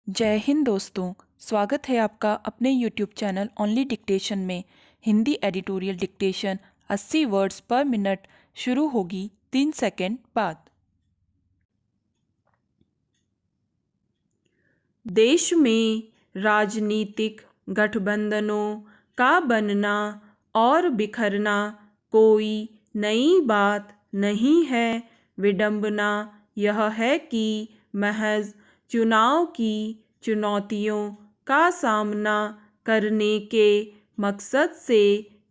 जय हिंद दोस्तों। स्वागत है आपका अपने यूट्यूब चैनल ओनली डिक्टेशन में। हिंदी एडिटोरियल डिक्टेशन 80 वर्ड्स पर मिनट शुरू होगी 3 सेकंड बाद। देश में राजनीतिक गठबंधनों का बनना और बिखरना कोई नई बात नहीं है। विडंबना यह है कि महज चुनाव की चुनौतियों का सामना करने के मकसद से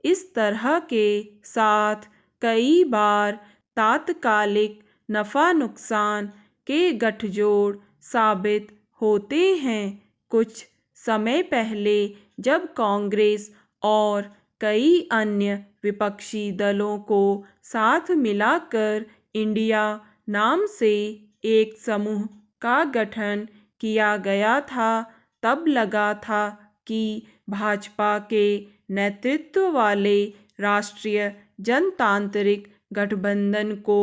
इस तरह के साथ कई बार तात्कालिक नफ़ा नुकसान के गठजोड़ साबित होते हैं। कुछ समय पहले जब कांग्रेस और कई अन्य विपक्षी दलों को साथ मिलाकर इंडिया नाम से एक समूह का गठन किया गया था, तब लगा था कि भाजपा के नेतृत्व वाले राष्ट्रीय जनतांत्रिक गठबंधन को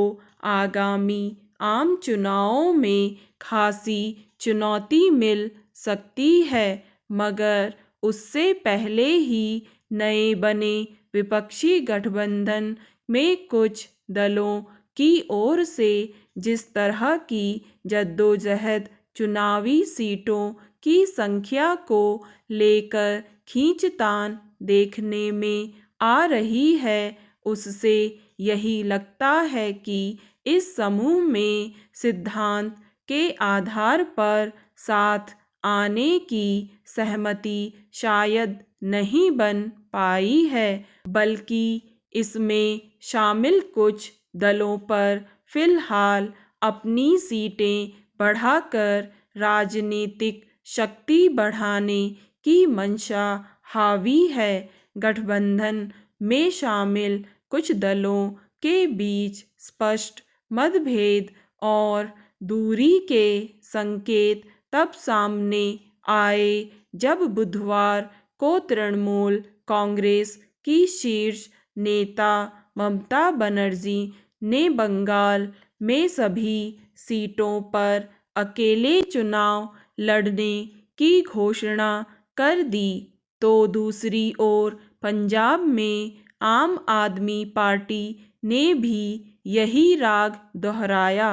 आगामी आम चुनावों में खासी चुनौती मिल सकती है, मगर उससे पहले ही नए बने विपक्षी गठबंधन में कुछ दलों की ओर से जिस तरह की जद्दोजहद चुनावी सीटों की संख्या को लेकर खींचतान देखने में आ रही है, उससे यही लगता है कि इस समूह में सिद्धांत के आधार पर साथ आने की सहमति शायद नहीं बन पाई है, बल्कि इसमें शामिल कुछ दलों पर फिलहाल अपनी सीटें बढ़ाकर राजनीतिक शक्ति बढ़ाने की मंशा हावी है। गठबंधन में शामिल कुछ दलों के बीच स्पष्ट मतभेद और दूरी के संकेत तब सामने आए जब बुधवार को तृणमूल कांग्रेस की शीर्ष नेता ममता बनर्जी ने बंगाल में सभी सीटों पर अकेले चुनाव लड़ने की घोषणा कर दी, तो दूसरी ओर पंजाब में आम आदमी पार्टी ने भी यही राग दोहराया।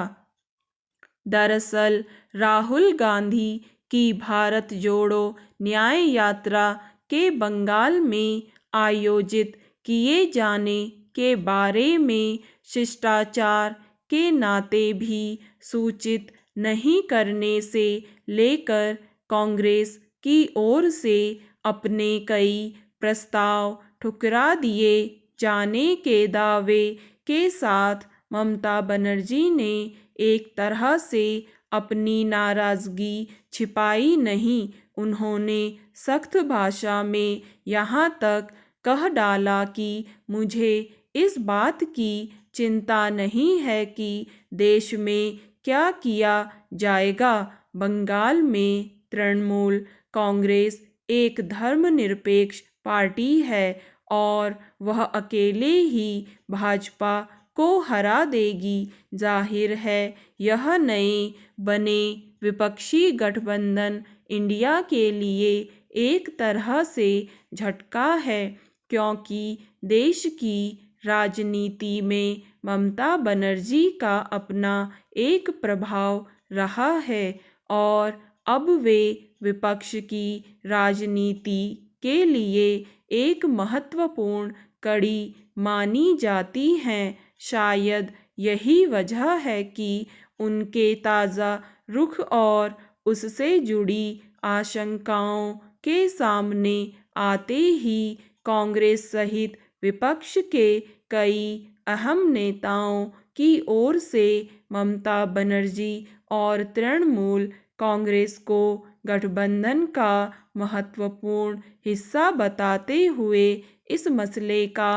दरअसल राहुल गांधी की भारत जोड़ो न्याय यात्रा के बंगाल में आयोजित किए जाने के बारे में शिष्टाचार के नाते भी सूचित नहीं करने से लेकर कांग्रेस की ओर से अपने कई प्रस्ताव ठुकरा दिए जाने के दावे के साथ ममता बनर्जी ने एक तरह से अपनी नाराज़गी छिपाई नहीं। उन्होंने सख्त भाषा में यहाँ तक कह डाला कि मुझे इस बात की चिंता नहीं है कि देश में क्या किया जाएगा। बंगाल में तृणमूल कांग्रेस एक धर्मनिरपेक्ष पार्टी है और वह अकेले ही भाजपा को हरा देगी। जाहिर है यह नए बने विपक्षी गठबंधन इंडिया के लिए एक तरह से झटका है, क्योंकि देश की राजनीति में ममता बनर्जी का अपना एक प्रभाव रहा है और अब वे विपक्ष की राजनीति के लिए एक महत्वपूर्ण कड़ी मानी जाती हैं। शायद यही वजह है कि उनके ताज़ा रुख और उससे जुड़ी आशंकाओं के सामने आते ही कांग्रेस सहित विपक्ष के कई अहम नेताओं की ओर से ममता बनर्जी और तृणमूल कांग्रेस को गठबंधन का महत्वपूर्ण हिस्सा बताते हुए इस मसले का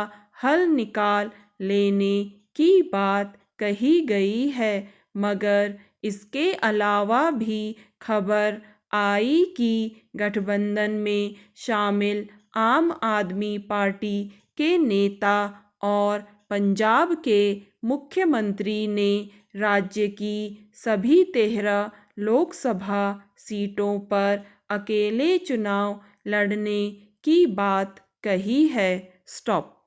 हल निकाल लेने की बात कही गई है, मगर इसके अलावा भी खबर आई कि गठबंधन में शामिल आम आदमी पार्टी के नेता और पंजाब के मुख्यमंत्री ने राज्य की सभी 13 लोकसभा सीटों पर अकेले चुनाव लड़ने की बात कही है। स्टॉप।